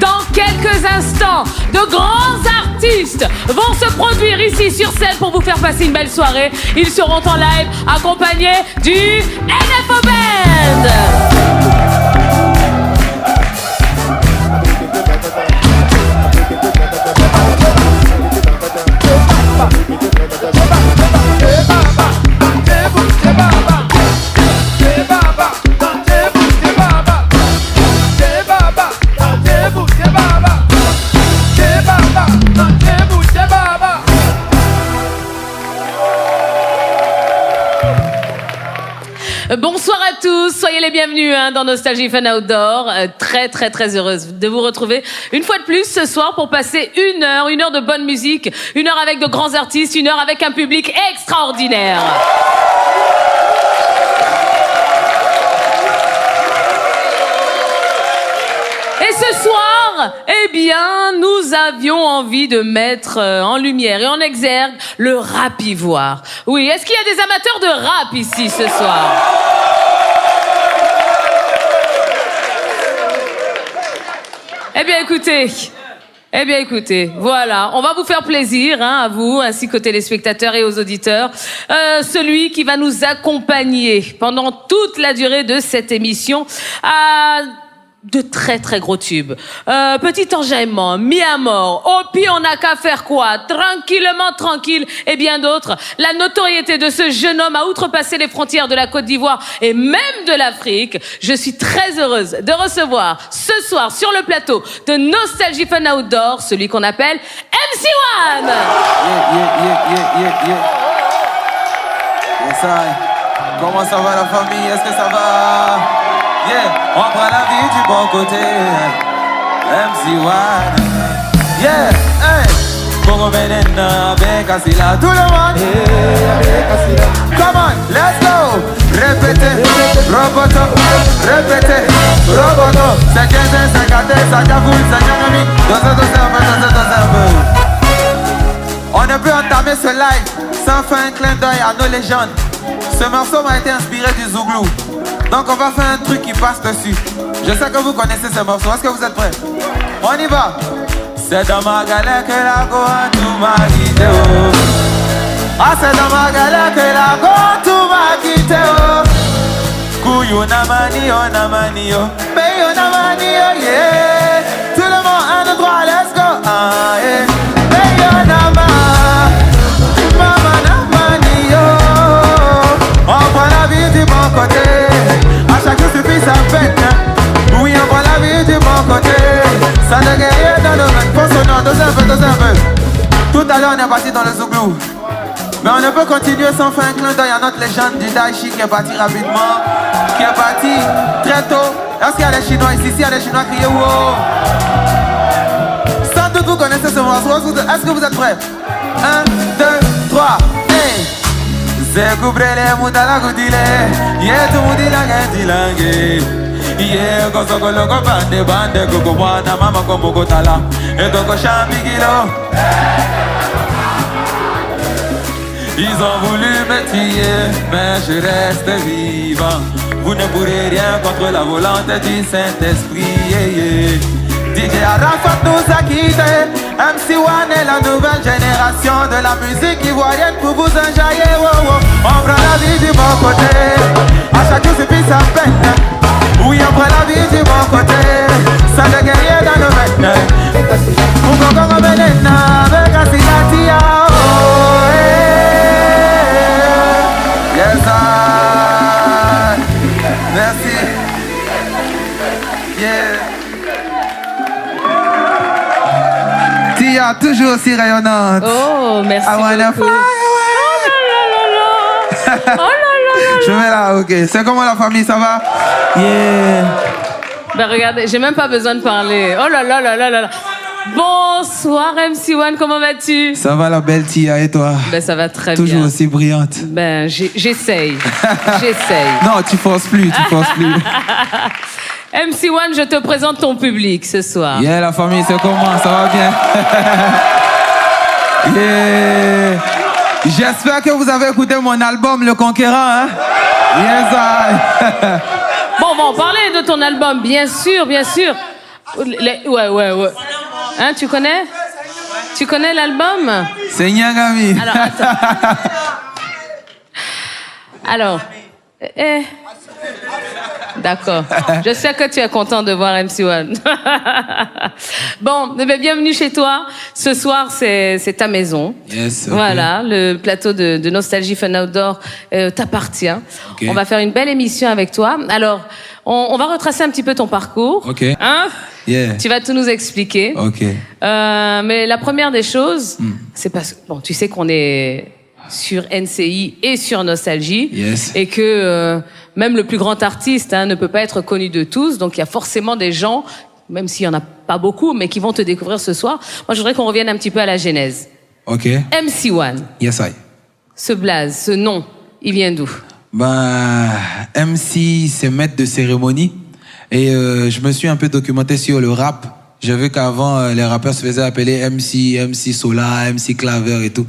Dans quelques instants, de grands artistes vont se produire ici sur scène pour vous faire passer une belle soirée. Ils seront en live accompagnés du NFO Band. Bonsoir à tous, soyez les bienvenus dans Nostalgie Fun Outdoor. Très heureuse de vous retrouver une fois de plus ce soir pour passer une heure de bonne musique, une heure avec de grands artistes, une heure avec un public extraordinaire. Et ce soir, eh bien, nous avions envie de mettre en lumière et en exergue le rap ivoire. Oui, est-ce qu'il y a des amateurs de rap ici ce soir? Eh bien écoutez, voilà, on va vous faire plaisir, à vous, ainsi qu'aux téléspectateurs et aux auditeurs. Celui qui va nous accompagner pendant toute la durée de cette émission a de très gros tubes. Petit enjaillement, mis à mort, au pire on n'a qu'à faire quoi? Tranquille, et bien d'autres. La notoriété de ce jeune homme a outrepassé les frontières de la Côte d'Ivoire et même de l'Afrique. Je suis très heureuse de recevoir ce soir sur le plateau de Nostalgie Fun Outdoor, celui qu'on appelle MC1. Yes, comment ça va la famille? Est-ce que ça va? Yeah, on prend la vie du bon côté. MC1. Yeah, hey. Bongo Benena avec Asila. Tout le monde. Come on, let's go. Répétez, roboto. Répétez, roboto. C'est 15, 50, ça caboule, ça nyangami. On ne peut entamer ce live sans faire un clin d'œil à nos légendes. Ce morceau m'a été inspiré du Zouglou. Donc on va faire un truc qui passe dessus. Je sais que vous connaissez ce morceau. Est-ce que vous êtes prêts? On y va. C'est dans ma galère que la goa tout m'a quitté. Ah, c'est dans ma galère que la goa tout m'a quitté. Couillou na mani yo. Payo na mani yo, yeah. Tout le monde, un, deux, trois, let's go. Ah, yeah. Payo na mama na mani yo. On prend la vie du bon côté. À chaque jour suffit sa peine. Oui, on prend la vie du bon côté. Ça ne guérit dans nos mains. Pense au nom, dose un peu. Tout à l'heure on est parti dans le Zouglou. Mais on ne peut continuer sans faire un clin d'œil à notre légende du Daichi qui est parti rapidement, qui est parti très tôt. Est-ce qu'il y a des Chinois ici? S'il y a des Chinois, criez wow. Sans doute vous connaissez ce morceau. Est-ce que vous êtes prêts? 1, 2, 3, hey. C'est couper les mouns à la goudile. Yeah, tout le monde dit la gueule. Yeah, gozo logo bande gogo wana mama kombo gotala. Et donc chambigilo. Ils ont voulu me tuer, mais je reste vivant. Vous ne pourrez rien contre la volonté du Saint-Esprit. DJ Arafat nous a quittés. MC1 est la nouvelle génération de la musique ivoirienne pour vous enjailler. Oh, oh. On prend la vie du bon côté. À chaque jour suffit sa peine. Oui, on prend la vie du bon côté. Ça de guerrier dans nos mains. On peut encore revenir avec Asilatia. Oh, yes, I. Merci. Yeah. Tia, toujours aussi rayonnante. Oh, merci I wanna beaucoup. fly away. Oh là là. Je vais là, ok. C'est comment la famille, ça va? Yeah. Ben regardez, j'ai même pas besoin de parler. Oh là là là là là. Bonsoir MC1, comment vas-tu? Ça va la belle Tia et toi? Ben ça va très Toujours bien. aussi brillante. Ben j'essaye. Non, tu forces plus. MC1, je te présente ton public ce soir. Yeah, la famille, c'est comment? Ça va bien? Yeah. J'espère que vous avez écouté mon album Le Conquérant, hein? Yes, I. Bon, parlez de ton album, bien sûr. Ouais. Hein, tu connais? Tu connais l'album? C'est Nyagami. Alors, attends. Alors, d'accord. Je sais que tu es content de voir MC1. Bon, bienvenue chez toi. Ce soir, c'est ta maison. Yes. Okay. Voilà, le plateau de Nostalgie Fun Outdoor t'appartient. Okay. On va faire une belle émission avec toi. Alors, on va retracer un petit peu ton parcours. Ok. Hein? Yeah. Tu vas tout nous expliquer. Ok. Mais la première des choses, c'est parce que bon, tu sais qu'on est sur NCI et sur Nostalgie, yes. Et que même le plus grand artiste ne peut pas être connu de tous, donc il y a forcément des gens, même s'il y en a pas beaucoup, mais qui vont te découvrir ce soir. Moi, je voudrais qu'on revienne un petit peu à la genèse. Ok. MC1. Yes, I. Ce blaze, ce nom, il vient d'où? MC, c'est maître de cérémonie. Et je me suis un peu documenté sur le rap. J'ai vu qu'avant, les rappeurs se faisaient appeler MC Sola, MC Claver et tout.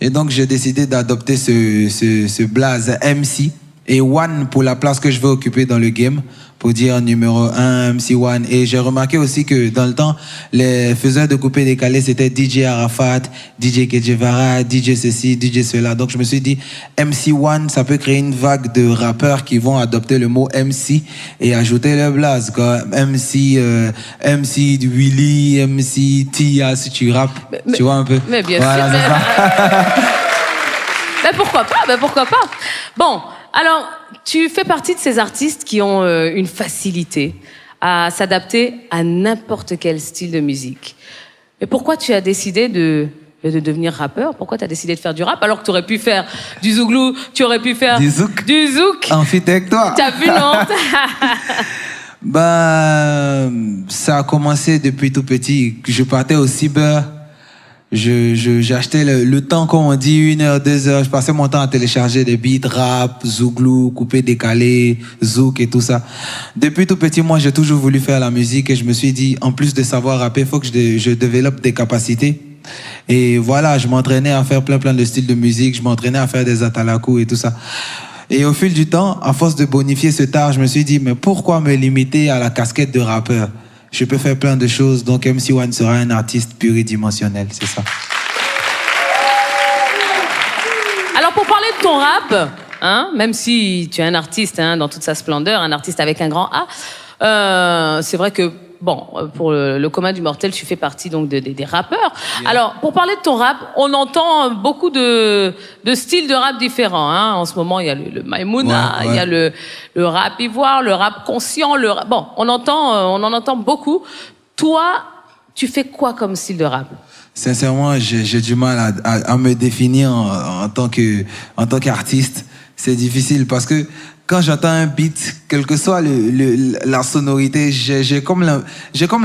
Et donc, j'ai décidé d'adopter ce blaze MC et One pour la place que je veux occuper dans le game, pour dire numéro 1, MC One. Et j'ai remarqué aussi que dans le temps, les faiseurs de coupé décalé, c'était DJ Arafat, DJ Kejevara, DJ ceci, DJ cela. Donc je me suis dit, MC One, ça peut créer une vague de rappeurs qui vont adopter le mot MC et ajouter le blaze, quoi. MC Willy, MC Tia, si tu rappes, tu vois un peu. Mais bien voilà, sûr. C'est ça. Ben pourquoi pas. Bon, alors, tu fais partie de ces artistes qui ont une facilité à s'adapter à n'importe quel style de musique. Mais pourquoi tu as décidé de devenir rappeur? Pourquoi tu as décidé de faire du rap alors que tu aurais pu faire du zouglou, tu aurais pu faire du zouk? En fit avec toi. T'as vu, non? Ça a commencé depuis tout petit. Je partais au cyber. J'achetais le temps, comme on dit, 1 heure, 2 heures. Je passais mon temps à télécharger des beats, rap, zouglou, coupé, décalé, zouk et tout ça. Depuis tout petit, moi, j'ai toujours voulu faire la musique et je me suis dit, en plus de savoir rapper, il faut que je développe des capacités. Et voilà, je m'entraînais à faire plein de styles de musique. Je m'entraînais à faire des atalakou et tout ça. Et au fil du temps, à force de bonifier ce art, je me suis dit, mais pourquoi me limiter à la casquette de rappeur? Je peux faire plein de choses, donc MC1 sera un artiste pluridimensionnel, c'est ça. Alors pour parler de ton rap, même si tu es un artiste dans toute sa splendeur, un artiste avec un grand A, c'est vrai que bon, pour le commun du mortel, tu fais partie donc des rappeurs. Yeah. Alors, pour parler de ton rap, on entend beaucoup de styles de rap différents. En ce moment, il y a le Maïmouna, il y a le rap ivoire, le rap conscient, bon, on en entend beaucoup. Toi, tu fais quoi comme style de rap? Sincèrement, j'ai du mal à me définir en tant qu'artiste. C'est difficile parce que quand j'entends un beat, quelle que soit la sonorité, j'ai comme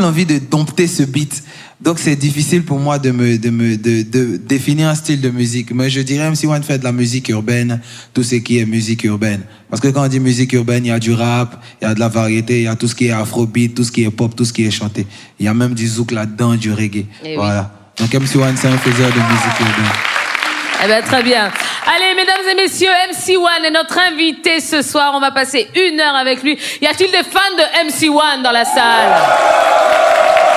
l'envie de dompter ce beat. Donc c'est difficile pour moi de définir un style de musique. Mais je dirais MC1 fait de la musique urbaine, tout ce qui est musique urbaine. Parce que quand on dit musique urbaine, il y a du rap, il y a de la variété, il y a tout ce qui est afrobeat, tout ce qui est pop, tout ce qui est chanté. Il y a même du zouk là-dedans, du reggae. Et voilà. Oui. Donc MC1, c'est un faiseur de musique urbaine. Eh ben, très bien. Allez, mesdames et messieurs, MC1 est notre invité ce soir. On va passer 1 heure avec lui. Y a-t-il des fans de MC1 dans la salle?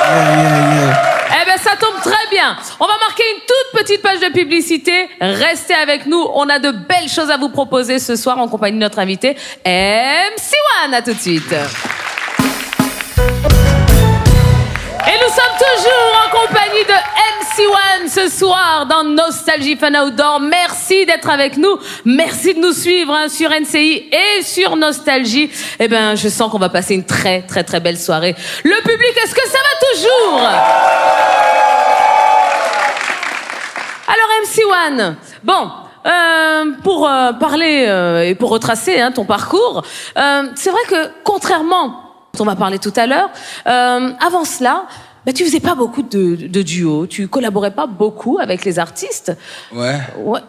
Yeah. Eh ben, ça tombe très bien. On va marquer une toute petite page de publicité. Restez avec nous. On a de belles choses à vous proposer ce soir en compagnie de notre invité, MC1. À tout de suite. Et nous sommes toujours en compagnie de MC1 ce soir dans Nostalgie Fun Outdoor. Merci d'être avec nous. Merci de nous suivre sur NCI et sur Nostalgie. Eh ben, je sens qu'on va passer une très belle soirée. Le public, est-ce que ça va toujours? Alors MC1, bon, pour parler et pour retracer ton parcours, c'est vrai que contrairement on va parler tout à l'heure. Avant cela, tu faisais pas beaucoup de duos, tu collaborais pas beaucoup avec les artistes. Ouais.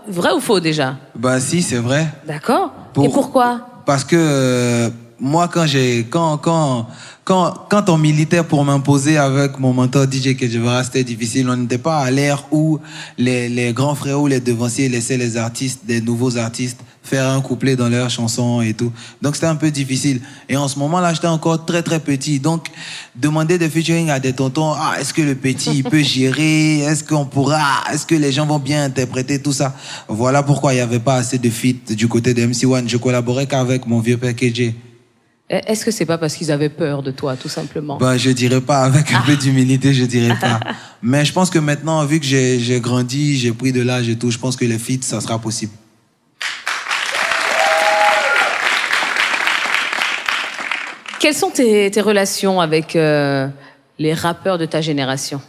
Vrai ou faux déjà? Si, c'est vrai. D'accord. Et pourquoi? Parce que moi, quand on militait pour m'imposer avec mon mentor DJ Kejevara, c'était difficile. On n'était pas à l'ère où les grands frères ou les devanciers laissaient les artistes, des nouveaux artistes, faire un couplet dans leur chanson et tout. Donc c'était un peu difficile. Et en ce moment-là, j'étais encore très très petit. Donc demander des featuring à des tontons, est-ce que le petit il peut gérer, est-ce que les gens vont bien interpréter tout ça. Voilà pourquoi il n'y avait pas assez de feats du côté de MC1. Je collaborais qu'avec mon vieux père KJ. Est-ce que c'est pas parce qu'ils avaient peur de toi, tout simplement? Je dirais pas, avec un peu d'humilité, je dirais pas. Mais je pense que maintenant, vu que j'ai grandi, j'ai pris de l'âge et tout, je pense que les feats, ça sera possible. Quelles sont tes relations avec les rappeurs de ta génération?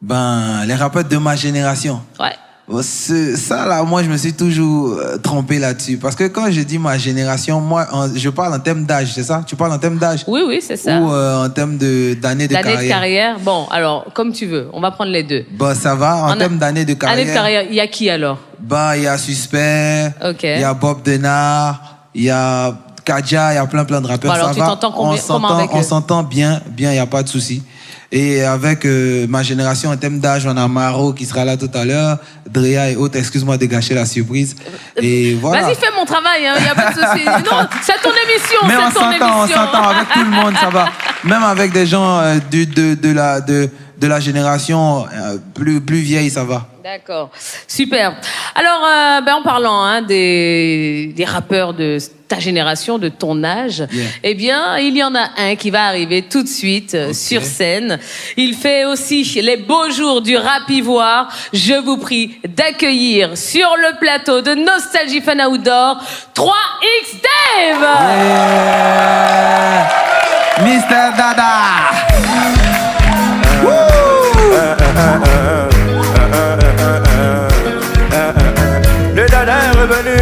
Les rappeurs de ma génération. Ouais. Ça, là, moi, je me suis toujours trompé là-dessus. Parce que quand je dis ma génération, moi, je parle en termes d'âge, c'est ça? Tu parles en termes d'âge? Oui, c'est ça. Ou en termes d'années de carrière? D'années de carrière. Bon, alors, comme tu veux. On va prendre les deux. Ça va. En termes d'années de carrière. Années de carrière, il y a qui alors? Il y a Suspect. Ok. Il y a Bob Denard. Il y a Kadja. Il y a plein de rappeurs. Alors, tu t'entends comment avec eux? On s'entend bien, il n'y a pas de souci. Et avec ma génération en termes d'âge, on a Maro qui sera là tout à l'heure, Drea et autres, excuse-moi de gâcher la surprise. Et voilà. Vas-y, fais mon travail, il n'y a pas de souci. Non, c'est ton émission, mais c'est ton émission. On s'entend avec tout le monde, ça va. Même avec des gens de la génération plus vieille, ça va. D'accord, super. Alors, en parlant des rappeurs de ta génération, de ton âge, eh bien, il y en a un qui va arriver tout de suite sur scène. Il fait aussi les beaux jours du rap ivoire. Je vous prie d'accueillir sur le plateau de Nostalgie Fan Outdoor 3X Dave. Mr. Dada. Le dada est revenu,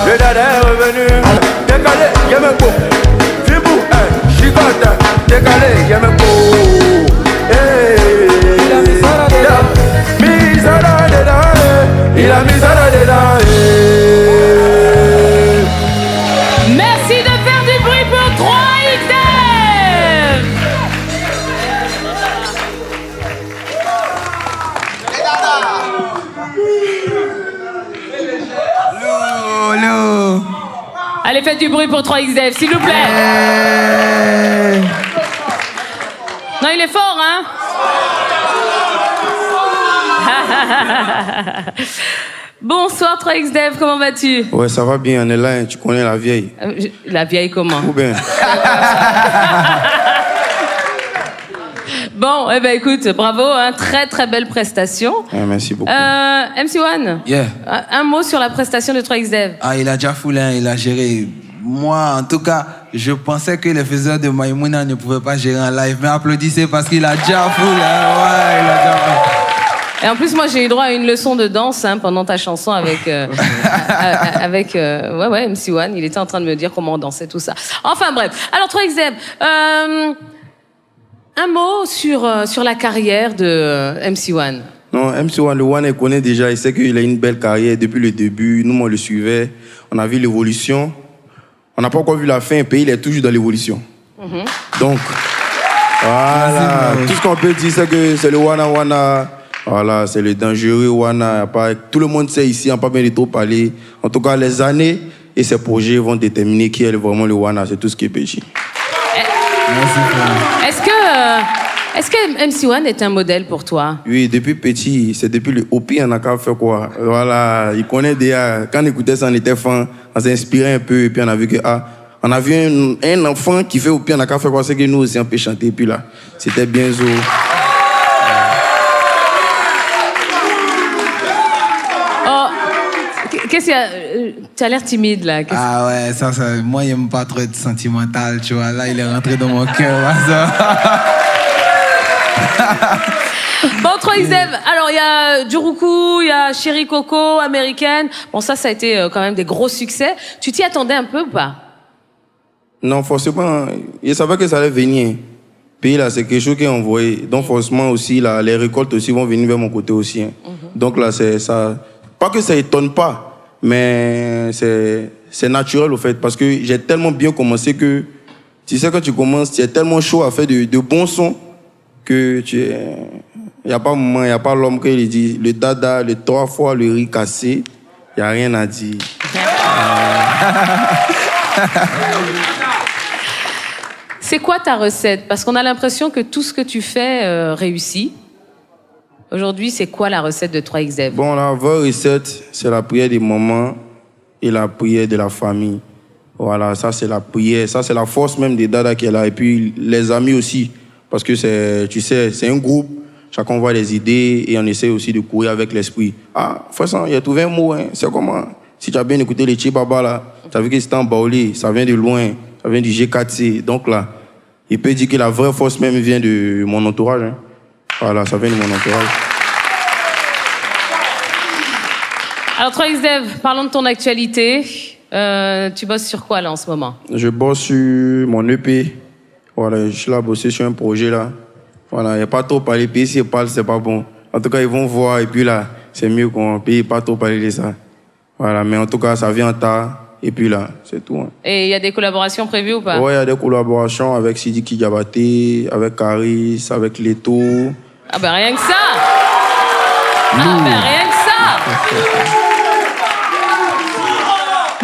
le dada est revenu. Décalé, j'aime beau. Fibou, chicote, décalé, j'aime beau. Il a mis ça là dedans. Mis ça là dedans. Il a mis ça là dedans. Merci de faire du bruit pour 3X Dave. Allez, faites du bruit pour 3X Dave, s'il vous plaît. Non, il est fort, hein? Bonsoir 3X Dave, comment vas-tu? Ouais, ça va bien, on est là, tu connais la vieille. La vieille comment? Ou bien? Bon, écoute, bravo, hein, très très belle prestation. Merci beaucoup. MC1, Yeah. Un mot sur la prestation de 3X Dave. Il a déjà foulé, il a géré. Moi, en tout cas, je pensais que les faiseurs de Maïmouna ne pouvaient pas gérer en live, mais applaudissez parce qu'il a déjà foulé. Ouais, il a déjà foulé. Et en plus, moi, j'ai eu droit à une leçon de danse pendant ta chanson avec MC1. Il était en train de me dire comment danser, tout ça. Enfin, bref. Alors, 3X Dave, un mot sur la carrière de MC1. Non, MC1, le One, il connaît déjà. Il sait qu'il a une belle carrière depuis le début. Nous, on le suivait. On a vu l'évolution. On n'a pas encore vu la fin. Le pays, il est toujours dans l'évolution. Donc, voilà. Tout ce qu'on peut dire, c'est que c'est le Wana. Voilà, c'est le dangereux Wana. Tout le monde sait ici, on n'a pas besoin de trop parler. En tout cas, les années et ses projets vont déterminer qui est vraiment le Wana. C'est tout ce qui est péché. Est-ce que MC1 est un modèle pour toi? Oui, depuis petit, c'est depuis le OP, on a qu'à faire quoi. Voilà, il connaît déjà. Quand on écoutait ça, on était fan, on s'est inspiré un peu, et puis on a vu que, on a vu un enfant qui fait OP, on a qu'à faire quoi, c'est que nous aussi on peut chanter, et puis là, c'était bien zo. Qu'est-ce qu'il y a? Tu as l'air timide, là. Ouais, ça, moi, j'aime pas trop être sentimental, tu vois. Là, il est rentré dans mon cœur. Bon, 3X Dave, alors il y a Djuruku, il y a Chéri Coco, Américaine. Bon, ça a été quand même des gros succès. Tu t'y attendais un peu ou pas? Non, forcément, je savais que ça allait venir. Puis là, c'est quelque chose qui est envoyé. Donc, forcément aussi, là, les récoltes aussi vont venir vers mon côté aussi. Donc là, c'est ça. Pas que ça étonne pas. Mais c'est naturel au fait, parce que j'ai tellement bien commencé que, tu sais, quand tu commences, tu es tellement chaud à faire de bons sons que il n'y a pas moment, il n'y a pas l'homme qui dit le dada, le 3 fois, le riz cassé, il n'y a rien à dire. C'est quoi ta recette? Parce qu'on a l'impression que tout ce que tu fais réussit. Aujourd'hui, c'est quoi la recette de 3XF? Bon, la vraie recette, c'est la prière des mamans et la prière de la famille. Voilà, ça c'est la prière, ça c'est la force même des Dada qui est là. Et puis les amis aussi, parce que tu sais, c'est un groupe, chacun voit des idées et on essaie aussi de courir avec l'esprit. Ah, Fressan, il a trouvé un mot, hein. C'est comment? Si tu as bien écouté les Chibaba là, tu as vu que c'était en Baoulé, ça vient de loin, ça vient du G4C. Donc là, il peut dire que la vraie force même vient de mon entourage. Hein. Voilà, ça vient de mon entourage. Alors 3XF, parlons de ton actualité. Tu bosses sur quoi là en ce moment? Je bosse sur mon EP. Voilà, je suis là à bosser sur un projet là. Voilà, il n'y a pas trop parler. Puis s'ils parlent, c'est pas bon. En tout cas, ils vont voir et puis là, c'est mieux qu'on paye pas trop parler de ça. Voilà, mais en tout cas, ça vient tard. Et puis là, c'est tout. Hein. Et il y a des collaborations prévues ou pas? Ouais, il y a des collaborations avec Sidiki Diabaté, avec Caris, avec Leto. Ah ben rien que ça! Ah ben rien que ça!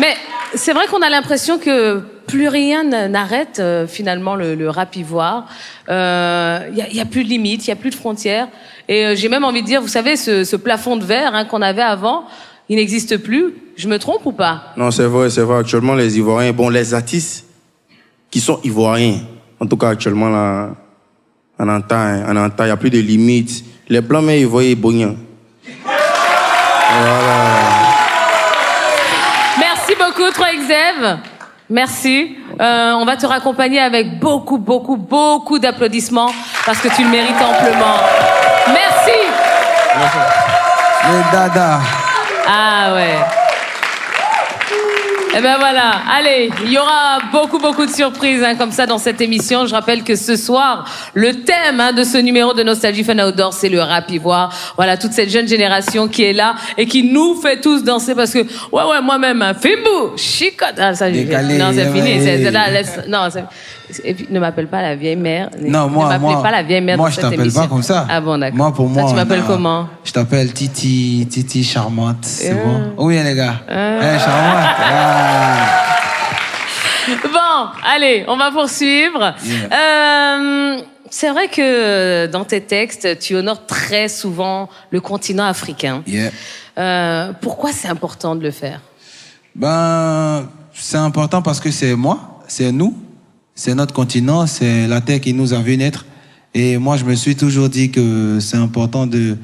Mais c'est vrai qu'on a l'impression que plus rien n'arrête finalement le rap ivoire. Y a plus de limites, il y a plus de frontières. Et j'ai même envie de dire, vous savez, ce plafond de verre hein, qu'on avait avant, il n'existe plus. Je me trompe ou pas? Non, c'est vrai, c'est vrai. Actuellement, les Ivoiriens, bon, les artistes qui sont Ivoiriens, en tout cas actuellement, là, on entend, il n'y a plus de limites. Les Blancs, mais ils voient Ivoiriens. Voilà. Merci beaucoup, 3XF. Merci. On va te raccompagner avec beaucoup d'applaudissements parce que tu le mérites amplement. Merci. Les Dada. Ah ouais. Eh ben voilà, allez, il y aura beaucoup de surprises hein, comme ça dans cette émission. Je rappelle que ce soir, le thème hein, de ce numéro de Nostalgie Fun Outdoor, c'est le rap ivoire. Voilà, toute cette jeune génération qui est là et qui nous fait tous danser parce que, ouais, moi-même, hein, Fimbo, chicote. Ah, ça, non, c'est fini. Non, et puis, ne m'appelle pas la vieille mère. Non, moi, ne m'appelle pas la vieille mère moi, dans je cette t'appelle émission. pas comme ça. Ah bon, d'accord. Moi, pour moi, tu m'appelles comment? Je t'appelle Titi charmante, c'est bon? Oui, les gars. Charmante. Bon, allez, on va poursuivre. Yeah. C'est vrai que dans tes textes, tu honores très souvent le continent africain. Yeah. Pourquoi c'est important de le faire? Ben, c'est important parce que c'est moi, c'est nous, c'est notre continent, c'est la terre qui nous a vu naître. Et moi, je me suis toujours dit que c'est important de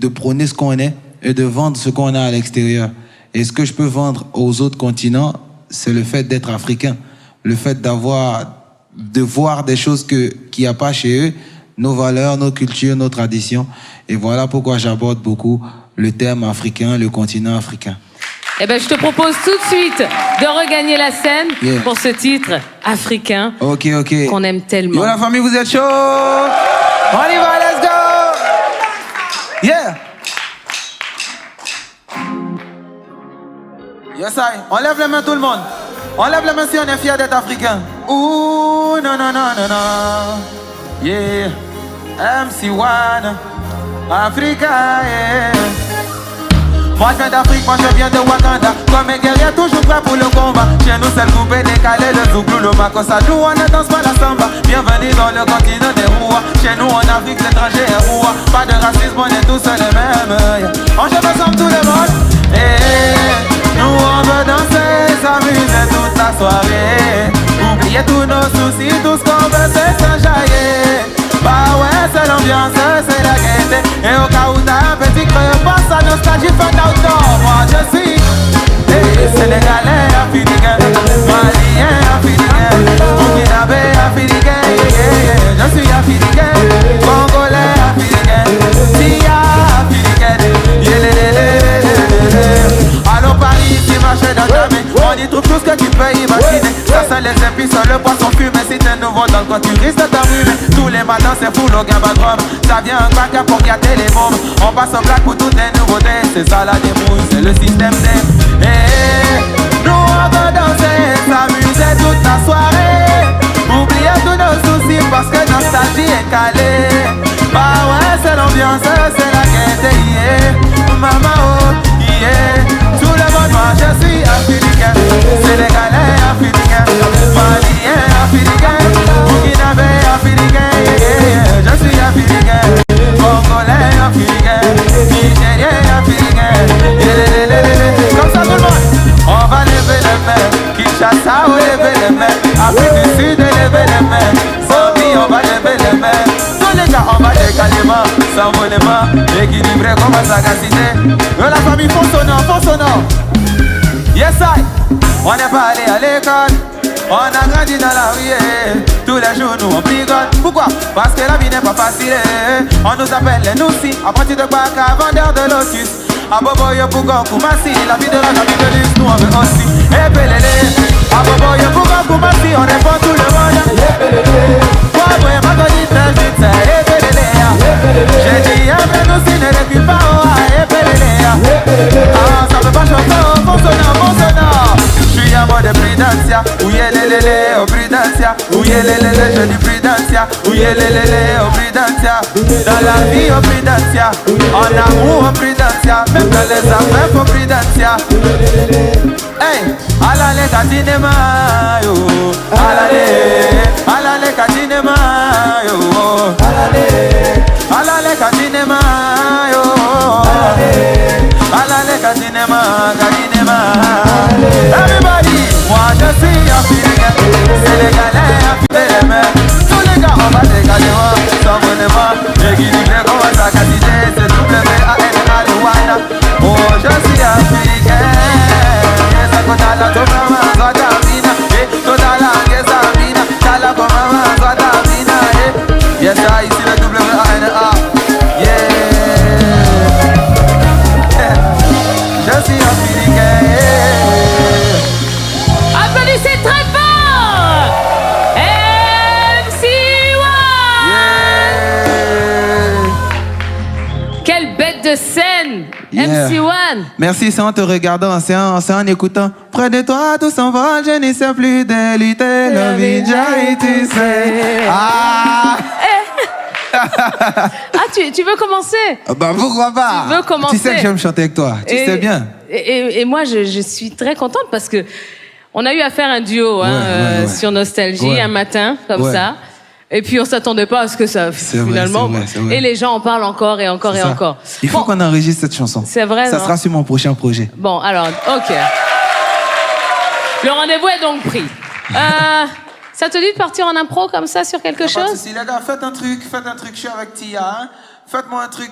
prôner ce qu'on est et de vendre ce qu'on a à l'extérieur. Et ce que je peux vendre aux autres continents, c'est le fait d'être africain, le fait de voir des choses qu'il n'y a pas chez eux, nos valeurs, nos cultures, nos traditions. Et voilà pourquoi j'aborde beaucoup le terme africain, le continent africain. Eh ben, je te propose tout de suite de regagner la scène pour ce titre africain qu'on aime tellement. Yo la famille, vous êtes chaud? On y va, let's go! Yeah! Yes, I. On lève les mains tout le monde. On lève les mains si on est fiers d'être africain. Ouh, non. Yeah. MC1. Africa, yeah. Moi je viens d'Afrique, moi je viens de Wakanda. Comme un guerrier toujours prêt pour le combat. Chez nous c'est le coupé décalé, le zouglou, le makossa. Nous on ne danse pas la samba. Bienvenue dans le continent des rois. Chez nous en Afrique l'étranger est roi. Pas de racisme, on est tous les mêmes. On chante ensemble tout le monde. Nous on veut danser, s'amuser toute la soirée. Oublier tous nos soucis, tout ce qu'on veut c'est s'enjailler. Bah ouais, c'est l'ambiance, c'est la gaieté. Et au cas où t'as un petit creux, pense à Nostalgie Fun Outdoor. Moi je suis Sénégalais, africain, Malien, africain, Burkinabé, africain, je suis africain, Congolais, africain, Tia, africain, allons Paris, ici marché dans ta main. On y trouve tout ce que tu peux imaginer. Ça c'est les épices, le poisson fumé. Si t'es nouveau dans le coin, tu risques de t'arriver. Tous les matins c'est fou, le gamin drum. Ça vient un cracker pour gâter les mômes. On passe au black pour toutes les nouveautés. C'est ça la débrouille, c'est le système D. Nous on veut danser, s'amuser toute la soirée. Oublier tous nos soucis parce que nostalgie est calée. Bah ouais, c'est l'ambiance, c'est la gaieté, yeah. Maman, oh, yeah. Tout le monde marche je suis africain, sénégalais africain, malien africain, burkinabé africain, je suis africain, congolais africain, nigérien africain, comme ça tout le monde. On va lever les mains, Kinshasa on lever les mains, Afrique du Sud lever les mains, Zambie on va lever les mains, tous les gars on va décalement, s'envolement, équilibré comme la sagacité. La famille font son nom. Yes I, on n'est pas allé à l'école, on a grandi dans la rue, tous les jours nous on brigole. Pourquoi? Parce que la vie n'est pas facile, on nous appelle les noussis, à partir de Baka, vendeur de lotus. A Bobo yo Pougon Koumassi, la vie de la famille de luxe, nous on veut aussi. Et Pelele, a Bobo yo Pougon Koumassi, on répond tout le monde. Et Pelele, moi moi ma codie très vite, et Pelele. J'ai dit après nous si ne récupère pas, et Pelele. Ah ça veut pas chanter, consonant. J'suis en mode prudencia, ouye lelele, oh prudencia, ouye lelele, je dis prudencia, ouye lelele, oh prudencia. Dans la vie, oh prudencia, en amour, oh prudencia. Même dans les affaires, faut prudencia. Hey, alale katinema yo, alale katinema yo, alale katinema yo, alale katinema. Everybody, moi je suis africain, sénégalais, africain. Tous les gars, on va dégager, sans monument, équilibré comme ça, quantité, c'est W-A-N-A-L-Y. Oh, je suis africain, yes, I got la tomama, Zadavina, toda la Gezavina, Tala Komama, Zadavina, yes, I ici le W-A-N-A, yeah, je suis africain. Applaudissez très fort MC1 Quelle bête de scène MC1 Merci, c'est en te regardant, c'est en écoutant. Près de toi, tout s'envole, je ne sais plus de lutter. La vie, tu sais. Ah tu veux commencer? Bah pourquoi pas? Tu veux commencer? Tu sais que j'aime chanter avec toi, tu sais bien. Et moi, je suis très contente parce que on a eu à faire un duo sur Nostalgie un matin, comme ça. Et puis on s'attendait pas à ce que ça, finalement. C'est vrai. Et les gens en parlent encore et encore et encore. Il faut qu'on enregistre cette chanson. C'est vrai, ça non? sera sur mon prochain projet. Bon, alors, ok. Le rendez-vous est donc pris. Ça te dit de partir en impro comme ça sur quelque chose? Si les gars, faites un truc, je suis avec Tia, hein. Faites-moi un truc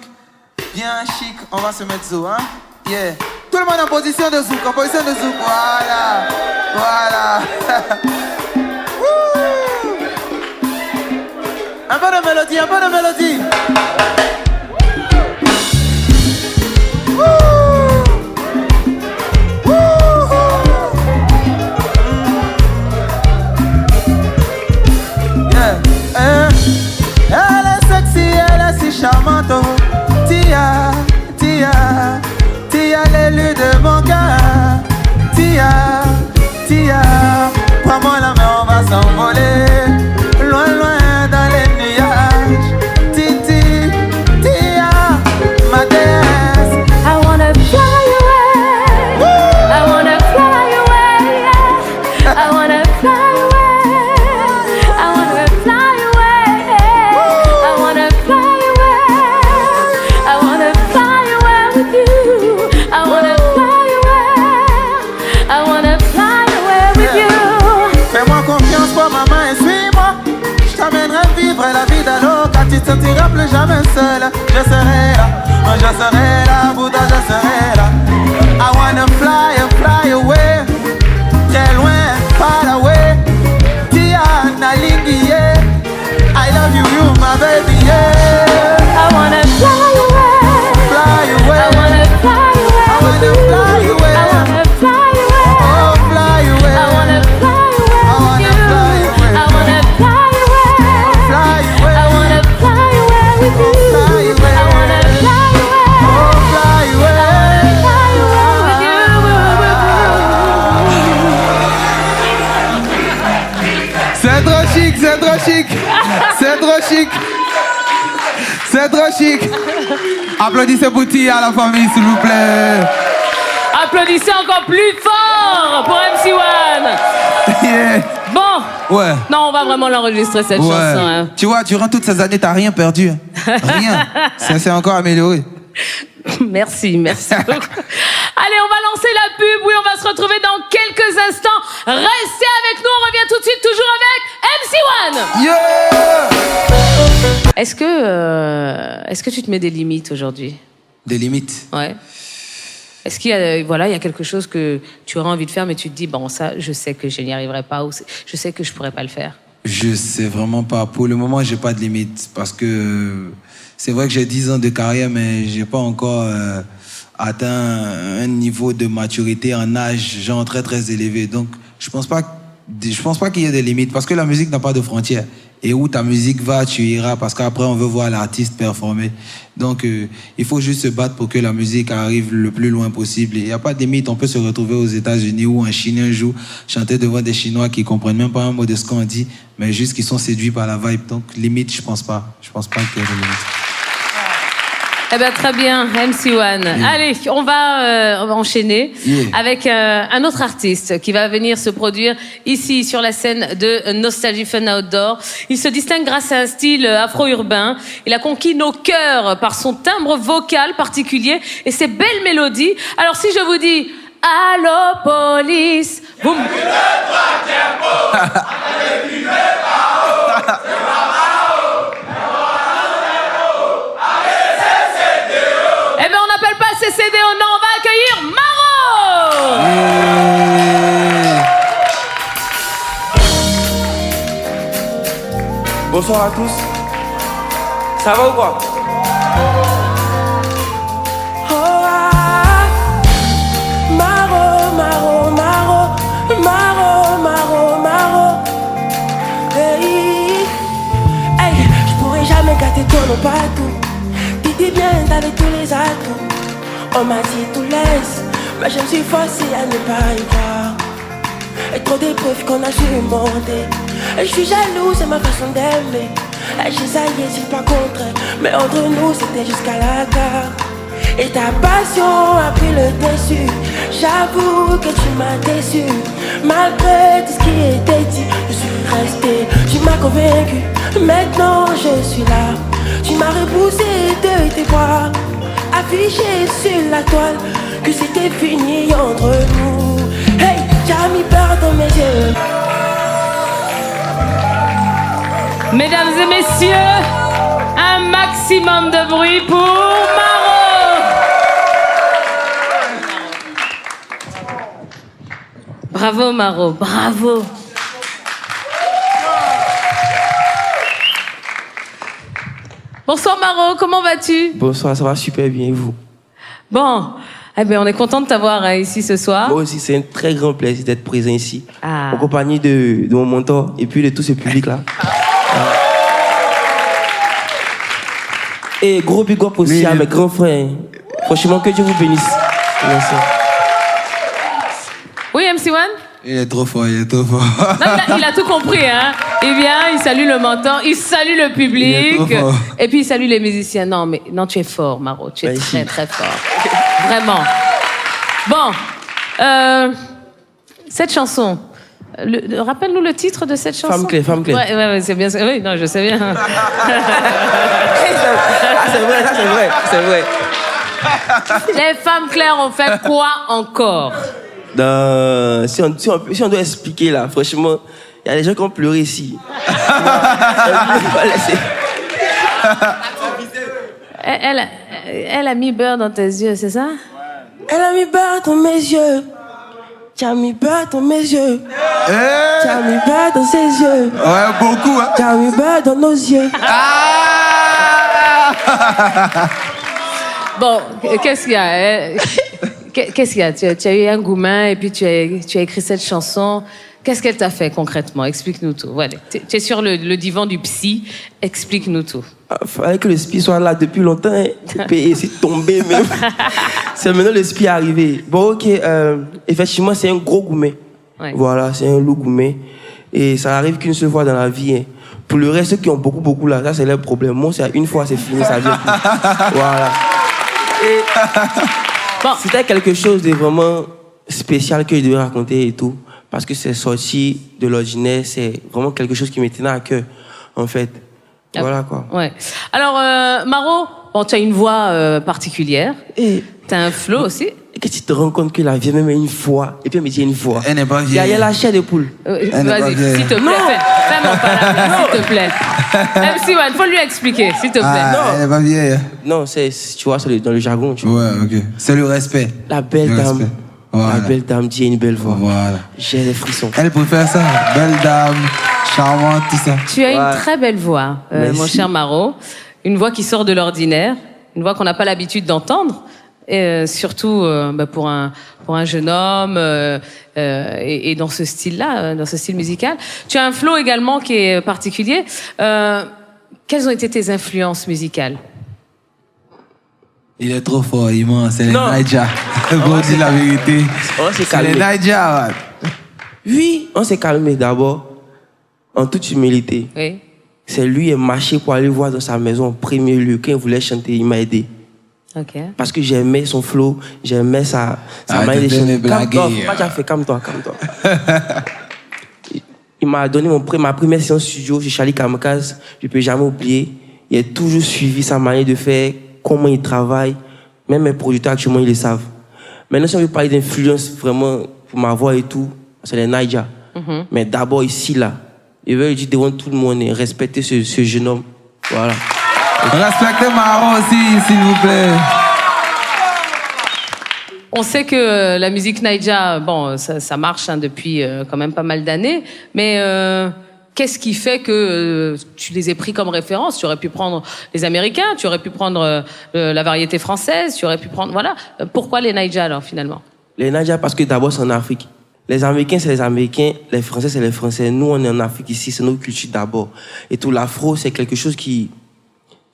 bien chic, on va se mettre zo, hein. Yeah. Tout le monde en position de zouk, voilà. Un peu de mélodie. Yeah. Elle est sexy, elle est si charmante. Tia, l'élu de mon cœur. Tia, prends-moi la main, on va s'envoler. Loin dans les nuages. Tia, ma déesse. I wanna fly away. Woo! I wanna fly away. I wanna fly away. I wanna fly away. I wanna fly away. I wanna fly away with you. I wanna fly away. I wanna fly away with you. Fais-moi confiance pour maman et suis-moi. Je t'amènerai vivre la vie d'un autre. Quand tu te sentiras plus jamais seul. Je serai là, Bouddha, je serai là. I wanna fly away. Très loin, far away. Tia, Nalingi, yeah. I love you, my baby, yeah. I wanna fly away. Fly away. I wanna fly away. I wanna fly away. I wanna fly away. Oh, fly away. I wanna fly away. I wanna fly away. I wanna fly away. Fly away. I wanna fly away with you. Fly away. I wanna fly away. Oh, fly away. Fly away with you. C'est trop chic, c'est trop chic. C'est trop chic. C'est trop chic. Applaudissez pour Tia, la famille, s'il vous plaît. Applaudissez encore plus fort pour MC1. Yeah. Bon. Ouais. Non, on va vraiment l'enregistrer cette chanson. Hein. Tu vois, durant toutes ces années, t'as rien perdu. Rien. Ça s'est encore amélioré. Merci beaucoup. Allez, on va lancer la pub. Oui, on va se retrouver dans quelques instants. Restez avec nous. On revient tout de suite, toujours avec MC1. Yeah. Est-ce que tu te mets des limites aujourd'hui? Des limites? Ouais. Est-ce qu'il y a, il y a quelque chose que tu aurais envie de faire, mais tu te dis, bon, ça, je sais que je n'y arriverai pas, ou je sais que je pourrais pas le faire? Je sais vraiment pas. Pour le moment, j'ai pas de limite. Parce que c'est vrai que j'ai 10 ans de carrière, mais j'ai pas encore atteint un niveau de maturité en âge, genre très très élevé. Donc, je pense pas qu'il y ait des limites. Parce que la musique n'a pas de frontières. Et où ta musique va, tu iras, parce qu'après, on veut voir l'artiste performer. Donc, il faut juste se battre pour que la musique arrive le plus loin possible. Il n'y a pas de limite. On peut se retrouver aux États-Unis où un Chinois un jour chanter devant des Chinois qui ne comprennent même pas un mot de ce qu'on dit, mais juste qu'ils sont séduits par la vibe. Donc, limite, je pense pas. Je pense pas qu'il y ait de limite. Eh ben très bien, MC1. Yeah. Allez, on va enchaîner avec un autre artiste qui va venir se produire ici sur la scène de Nostalgie Fun Outdoor. Il se distingue grâce à un style afro-urbain. Il a conquis nos cœurs par son timbre vocal particulier et ses belles mélodies. Alors si je vous dis Allô police, boum. Eh ben, on n'appelle pas CCDO, non, on va accueillir Maro! Bonsoir à tous. Ça va ou quoi? Oh, Maro, Maro, Maro, Maro, Maro, Maro. Hey, hey, je pourrais jamais gâter ton nom partout. T'étais bien, t'avais tous les atouts. On m'a dit tout laisse, mais je me suis forcée à ne pas y croire. Et trop d'épreuves qu'on a surmontées. Et je suis jaloux, c'est ma façon d'aimer. Et j'ai ça y est, c'est pas contre. Mais entre nous, c'était jusqu'à la gare. Et ta passion a pris le dessus. J'avoue que tu m'as déçu. Malgré tout ce qui était dit, je suis restée. Tu m'as convaincu, maintenant je suis là. Tu m'as repoussé de tes bras, affiché sur la toile que c'était fini entre nous. Hey, tu as mis peur dans mes yeux. Mesdames et messieurs, un maximum de bruit pour Maro! Bravo Maro, bravo! Bonsoir Maro, comment vas-tu? Bonsoir, ça va super bien et vous? Bon, eh ben on est content de t'avoir ici ce soir. Moi aussi, c'est un très grand plaisir d'être présent ici, Ah. en compagnie de mon mentor et puis de tout ce public-là. Et gros big up aussi à mes grands frères. Franchement, que Dieu vous bénisse. Merci. Oui, MC1? Il est trop fort, il est trop fort. Non, il a tout compris, hein. Il vient, il salue le mentor, il salue le public. Il est trop fort. Et puis il salue les musiciens. Non, mais non, tu es fort, Maro. Tu es très, très fort. Vraiment. Bon. Cette chanson. Rappelle-nous le titre de cette chanson. Femme claire, femme claire. Ouais, c'est bien. Oui, non, je sais bien. Ah, c'est vrai, ça c'est vrai, c'est vrai. Les femmes claires ont fait quoi encore? Si on doit expliquer là, franchement, il y a des gens qui ont pleuré ici. Elle a mis beurre dans tes yeux, c'est ça? Elle a mis beurre dans mes yeux. Tu as mis beurre dans mes yeux. Tu as mis beurre dans ses yeux. Ouais, beaucoup, hein. Tu as mis beurre dans nos yeux. Ah. Bon, qu'est-ce qu'il y a? Qu'est-ce qu'il y a? Tu as eu un gourmand et puis tu as écrit cette chanson. Qu'est-ce qu'elle t'a fait concrètement? Explique-nous tout. Voilà. Tu es sur le divan du psy. Explique-nous tout. Il fallait que le spi soit là depuis longtemps. Et c'est tombé même. C'est maintenant le spi est arrivé. Bon, ok. Effectivement, c'est un gros gourmet. Ouais. Voilà, c'est un loup gourmet. Et ça arrive qu'une seule fois dans la vie. Hein. Pour le reste, ceux qui ont beaucoup là, ça c'est leur problème. Moi, c'est une fois, c'est fini, ça vient plus. Voilà. Bon. C'était quelque chose de vraiment spécial que je devais raconter et tout. Parce que c'est sorti de l'ordinaire, c'est vraiment quelque chose qui me tenait à cœur, en fait. Voilà quoi. Ouais. Alors, Maro, bon, tu as une voix particulière. Et tu as un flow aussi. que tu te rends compte que la vieille même a une voix, et puis elle me dit une voix. Elle n'est pas vieille. Il y a la chair de poule. Vas-y, s'il te plaît, fais mon parapluie, s'il te plaît. MC1, faut lui expliquer, s'il te plaît. Ah, elle n'est pas vieille. Non, tu vois, c'est dans le jargon. Tu vois. Ouais, ok. C'est le respect. La belle Le dame. respect. Voilà. La belle dame dit une belle voix. Voilà. J'ai des frissons. Elle préfère ça. Belle dame, charmante, tout ça. Tu as une très belle voix, mon cher Maro. Une voix qui sort de l'ordinaire. Une voix qu'on n'a pas l'habitude d'entendre. Et surtout pour un jeune homme et dans ce style-là, dans ce style musical. Tu as un flow également qui est particulier. Quelles ont été tes influences musicales? Il est trop fort, immense. C'est les Non. Naija. Pour dire la vérité. On s'est C'est les calmé. Naija, ouais. Oui, on s'est calmé d'abord, en toute humilité. Oui. C'est lui qui est marché pour aller voir dans sa maison en premier lieu. Quand il voulait chanter, il m'a aidé. Ok. Parce que j'aimais son flow, j'aimais sa manière de t'aimes chanter. me blaguer. Calme-toi, faut pas déjà faire, calme-toi. Il m'a donné ma première séance studio chez Charlie Kamikaze. Je ne peux jamais oublier. Il a toujours suivi sa manière de faire, comment il travaille. Même mes producteurs actuellement, ils le savent. Maintenant, si on veut parler d'influence vraiment pour ma voix et tout, c'est les Naija. Mais d'abord ici, là, je veux dire devant tout le monde et respecter ce jeune homme. Voilà. Respectez Maro aussi, s'il vous plaît. On sait que la musique Naija, bon, ça marche depuis quand même pas mal d'années, mais qu'est-ce qui fait que tu les aies pris comme référence? Tu aurais pu prendre les Américains, tu aurais pu prendre la variété française, tu aurais pu prendre... Voilà. Pourquoi les Naija, alors, finalement? Les Naija, parce que d'abord, c'est en Afrique. Les Américains, c'est les Américains. Les Français, c'est les Français. Nous, on est en Afrique ici, c'est notre culture d'abord. Et tout l'afro, c'est quelque chose qui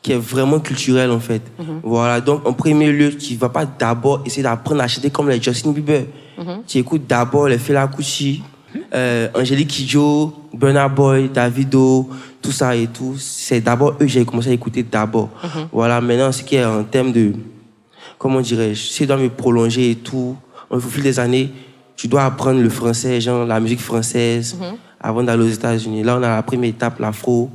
est vraiment culturel, en fait. Voilà. Donc, en premier lieu, tu ne vas pas d'abord essayer d'apprendre à chanter comme les Justin Bieber. Tu écoutes d'abord les Fela Kuti, Angélique Kidjo, Burna Boy, Davido, tout ça et tout. C'est d'abord eux que j'ai commencé à écouter d'abord. Voilà. Maintenant, ce qui est en termes de, comment dirais-je, si je dois me prolonger et tout, au fil des années, tu dois apprendre le français, genre la musique française, avant d'aller aux États-Unis. Là, on a la première étape, l'afro.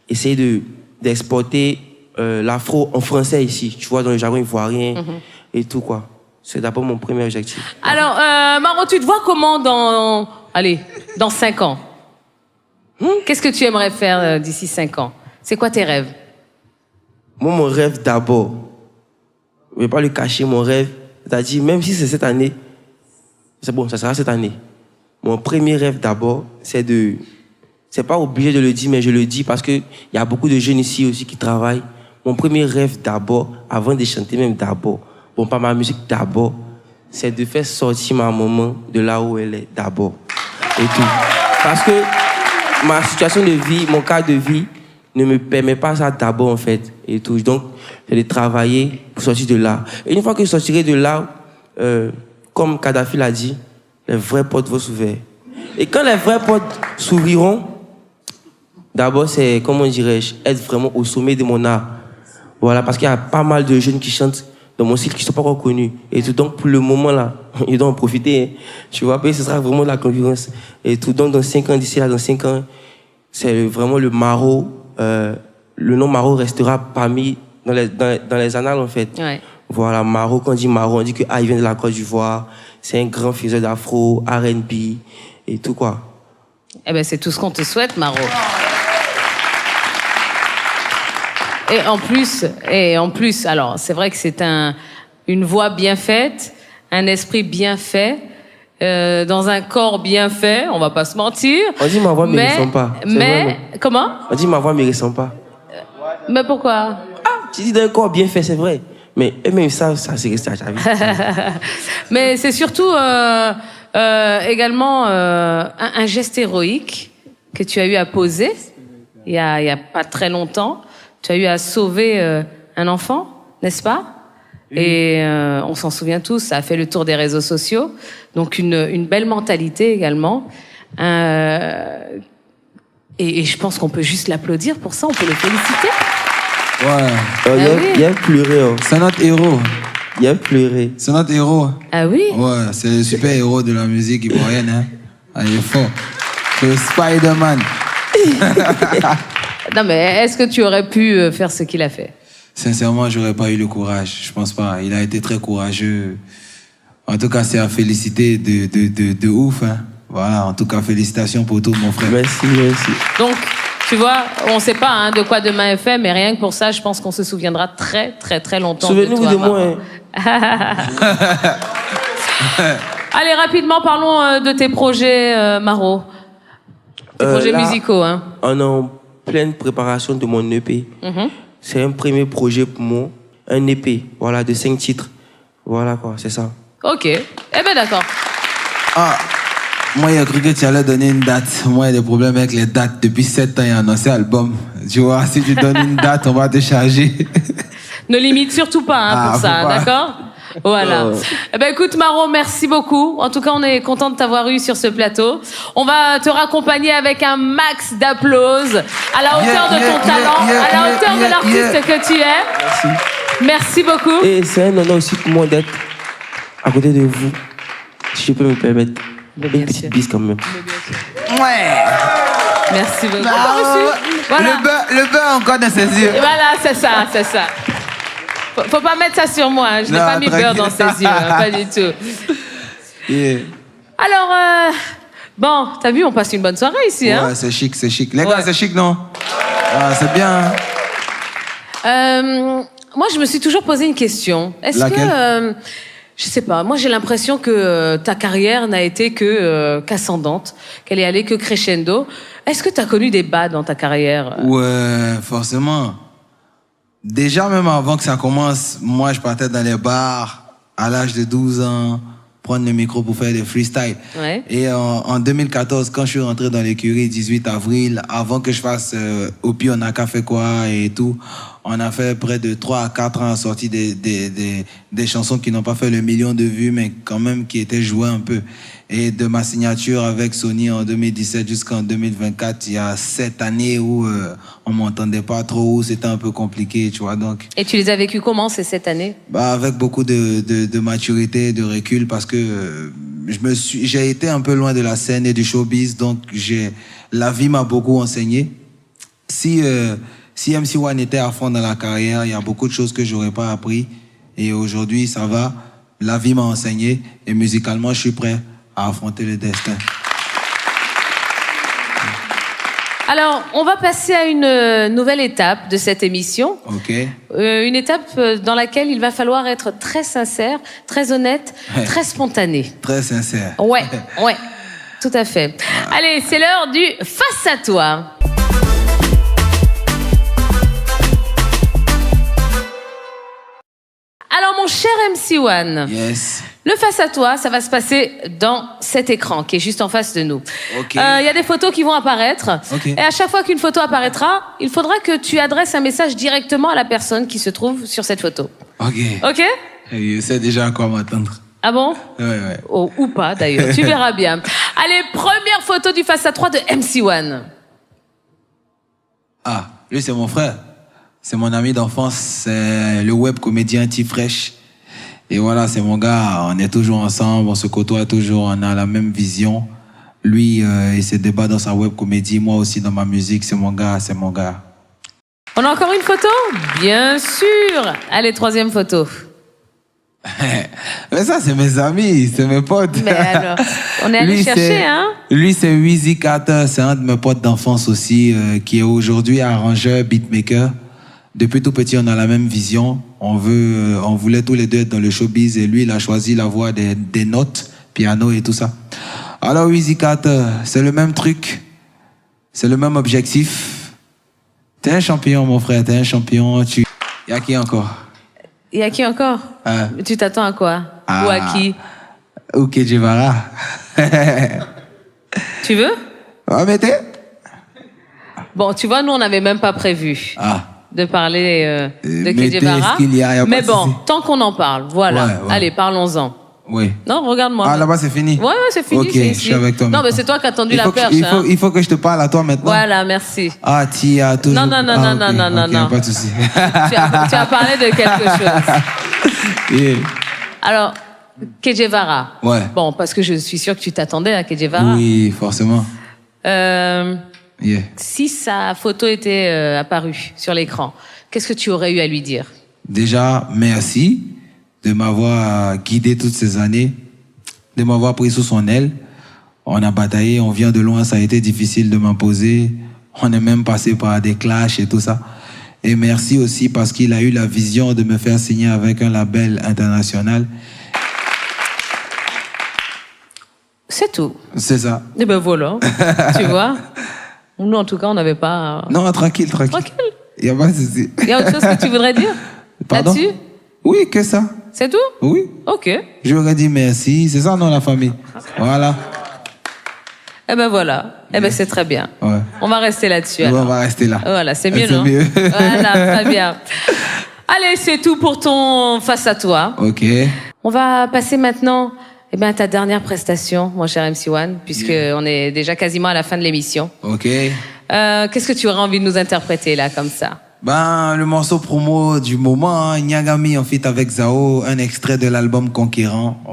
Essayer d'exporter l'afro en français ici, tu vois, dans le jargon ivoirien et tout, quoi. C'est d'abord mon premier objectif. Alors, Maro, tu te vois comment dans 5 ans? Qu'est-ce que tu aimerais faire d'ici 5 ans? C'est quoi tes rêves? Moi, mon rêve d'abord, je ne vais pas le cacher, mon rêve, c'est-à-dire, même si c'est cette année, c'est bon, ça sera cette année. Mon premier rêve d'abord, c'est pas obligé de le dire, mais je le dis parce qu'il y a beaucoup de jeunes ici aussi qui travaillent. Mon premier rêve d'abord, avant de chanter même d'abord, bon, pas ma musique d'abord, c'est de faire sortir ma maman de là où elle est d'abord. Et tout. Parce que ma situation de vie, mon cas de vie, ne me permet pas ça d'abord, en fait. Et tout. Donc, je vais travailler pour sortir de là. Et une fois que je sortirai de là, comme Kadhafi l'a dit, les vraies portes vont s'ouvrir. Et quand les vraies portes s'ouvriront, d'abord, c'est, comment dirais-je, être vraiment au sommet de mon art. Voilà, parce qu'il y a pas mal de jeunes qui chantent dans mon style qui ne sont pas encore connus. Et tout, donc, pour le moment, là, ils doivent en profiter. Hein. Tu vois, puis ce sera vraiment de la concurrence. Et tout, donc, dans 5 ans, d'ici là, dans 5 ans, c'est vraiment le Maro. Le nom Maro restera parmi, dans les annales, en fait. Ouais. Voilà, Maro, quand on dit Maro, on dit que il vient de la Côte d'Ivoire. C'est un grand faiseur d'afro, R&B et tout, quoi. Eh ben, c'est tout ce qu'on te souhaite, Maro. Et en plus, alors, c'est vrai que c'est une voix bien faite, un esprit bien fait, dans un corps bien fait, on va pas se mentir. On dit ma voix ne me ressemble pas. Comment? On dit ma voix ne me ressemble pas. Mais pourquoi? Tu dis d'un corps bien fait, c'est vrai. Mais eux-mêmes ça c'est resté à ta vie. Mais c'est surtout également un geste héroïque que tu as eu à poser il y a pas très longtemps. Tu as eu à sauver un enfant, n'est-ce pas? Et on s'en souvient tous, ça a fait le tour des réseaux sociaux. Donc une belle mentalité également. Et je pense qu'on peut juste l'applaudir pour ça, on peut le féliciter. Ouais. Il y a pleuré. Hein. C'est notre héros. Il a pleuré. C'est notre héros. Ah oui? Ouais, c'est le super héros de la musique ivoirienne. Hein. Ah, il est fort. C'est le Spider-Man. Non, mais est-ce que tu aurais pu faire ce qu'il a fait? Sincèrement, j'aurais pas eu le courage. Je pense pas. Il a été très courageux. En tout cas, c'est à féliciter de ouf. Hein. Voilà, en tout cas, félicitations pour tout, mon frère. Merci, merci. Donc, tu vois, on ne sait pas hein, de quoi demain est fait, mais rien que pour ça, je pense qu'on se souviendra très, très, très longtemps Souvenez-vous de toi. de moi. Hein. Allez, rapidement, parlons de tes projets, Maro. Tes projets là, musicaux. Hein. On est en pleine préparation de mon EP. C'est un premier projet pour moi. Un EP, voilà, de 5 titres. Voilà quoi, c'est ça. Ok. Eh ben d'accord. Ah, moi, il a cru que tu allais donner une date. Moi, il y a des problèmes avec les dates. Depuis 7 ans, il y a annoncé album. Tu vois, si tu donnes une date, on va te charger. Ne limite surtout pas hein, pour ça, d'accord? Voilà. Eh ben écoute Maro, merci beaucoup. En tout cas, on est content de t'avoir eu sur ce plateau. On va te raccompagner avec un max d'applauses à la hauteur de ton talent, à la hauteur de l'artiste que tu es. Merci. Merci beaucoup. Et c'est un honneur aussi pour moi d'être à côté de vous. Si je peux me permettre. Une petite bise quand même. Ouais. Merci beaucoup. Voilà. Le beurre encore dans ses yeux. Et voilà, c'est ça, c'est ça. Faut pas mettre ça sur moi. Hein. Je n'ai Non, pas mis beurre dans ses yeux, hein, pas du tout. Yeah. Alors, bon, t'as vu, on passe une bonne soirée ici, hein? Ouais, c'est chic, c'est chic. Les Ouais. gars, c'est chic, non? Ah, c'est bien. Hein? Moi, je me suis toujours posé une question. Est-ce que, je sais pas, moi j'ai l'impression que ta carrière n'a été que qu'ascendante, qu'elle est allée que crescendo. Est-ce que t'as connu des bas dans ta carrière? Ouais, forcément. Déjà, même avant que ça commence, moi, je partais dans les bars à l'âge de 12 ans, prendre le micro pour faire des freestyles. Ouais. Et en 2014, quand je suis rentré dans l'écurie, 18 avril, avant que je fasse Opi, on a qu'à fait quoi et tout, on a fait près de 3 à 4 ans à sortir des chansons qui n'ont pas fait le million de vues, mais quand même qui étaient jouées un peu. Et de ma signature avec Sony en 2017 jusqu'en 2024, il y a 7 années où on m'entendait pas trop, où c'était un peu compliqué, tu vois. Donc, Et tu les as vécues comment ces 7 années? bah, avec beaucoup de maturité, de recul, parce que j'ai été un peu loin de la scène et du showbiz, donc la vie m'a beaucoup enseigné. Si MC1 était à fond dans la carrière, il y a beaucoup de choses que j'aurais pas appris. Et aujourd'hui, ça va. La vie m'a enseigné et musicalement, je suis prêt à affronter le destin. Alors, on va passer à une nouvelle étape de cette émission. Ok. Une étape dans laquelle il va falloir être très sincère, très honnête, Ouais. très spontané. Très sincère. Ouais, ouais, tout à fait. Allez, c'est l'heure du face à toi. Alors, mon cher MC1, Yes. le face à toi, ça va se passer dans cet écran qui est juste en face de nous. Ok. Il y a des photos qui vont apparaître. Ok. Et à chaque fois qu'une photo apparaîtra, il faudra que tu adresses un message directement à la personne qui se trouve sur cette photo. Ok. Ok? Je sais déjà à quoi m'attendre. Ah bon? Ouais, ouais. Oh, ou pas d'ailleurs, tu verras bien. Allez, première photo du face à toi de MC1. Ah, lui, c'est mon frère. C'est mon ami d'enfance. C'est le web comédien T-Fresh. Et voilà, c'est mon gars. On est toujours ensemble, on se côtoie toujours, on a la même vision. Lui, il se débat dans sa web comédie. Moi aussi, dans ma musique, c'est mon gars, c'est mon gars. On a encore une photo? Bien sûr. Allez, troisième photo. Mais ça, c'est mes amis, c'est mes potes. Mais alors, on est allé chercher, hein? Lui, c'est Wheezy Carter, c'est un de mes potes d'enfance aussi, qui est aujourd'hui arrangeur, beatmaker. Depuis tout petit, on a la même vision. On voulait tous les deux être dans le showbiz et lui, il a choisi la voie des notes, piano et tout ça. Alors, Wheezy Carter, c'est le même truc, c'est le même objectif. T'es un champion, mon frère, t'es un champion. Y a qui encore? Il y a qui encore? Tu t'attends à quoi? Ah. Ou à qui? Ok, Jevara. Tu veux? Ah, mettez. Bon, tu vois, nous, on n'avait même pas prévu de parler de mettez Kedjevara. ce qu'il y a pas Mais de bon, souci. tant qu'on en parle, voilà. Ouais, ouais. Allez, parlons-en. Oui. Non, regarde-moi. Ah, là-bas, c'est fini? Ouais, c'est fini. Ok, je suis avec toi Non, maintenant. mais c'est toi qui as tendu la perche. Il faut que je te parle à toi maintenant. Voilà, merci. Ah, tu as toujours... Non, non. Pas de souci. tu as parlé de quelque chose. Yeah. Alors, Kejevara. Ouais. Bon, parce que je suis sûre que tu t'attendais à Kejevara. Oui, forcément. Si sa photo était apparue sur l'écran, qu'est-ce que tu aurais eu à lui dire? Déjà, merci de m'avoir guidé toutes ces années, de m'avoir pris sous son aile. On a bataillé, on vient de loin, ça a été difficile de m'imposer. On est même passé par des clashs et tout ça. Et merci aussi parce qu'il a eu la vision de me faire signer avec un label international. C'est tout. C'est ça. Et ben voilà, tu vois. Nous, en tout cas, on n'avait pas... Non, tranquille. Tranquille. Il n'y a pas de souci. Il y a autre chose que tu voudrais dire là-dessus? Oui, que ça. C'est tout? Oui. Ok. J'aurais dit merci. C'est ça, non, la famille. Voilà. Eh ben voilà. Eh ben c'est très bien. Ouais. On va rester là-dessus. On va rester là. Voilà, c'est mieux, C'est non? mieux. Voilà, très bien. Allez, c'est tout pour ton face à toi. Ok. On va passer maintenant à ta dernière prestation, mon cher MC1, puisqu'on est déjà quasiment à la fin de l'émission. Ok. Qu'est-ce que tu aurais envie de nous interpréter là, comme ça? Le morceau promo du moment, hein, Nyagami en feat avec Zao, un extrait de l'album Conquérant.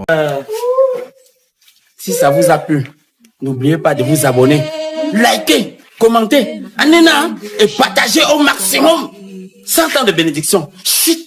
Si ça vous a plu, n'oubliez pas de vous abonner, liker, commenter, et partager au maximum. 100 ans de bénédiction. Chut.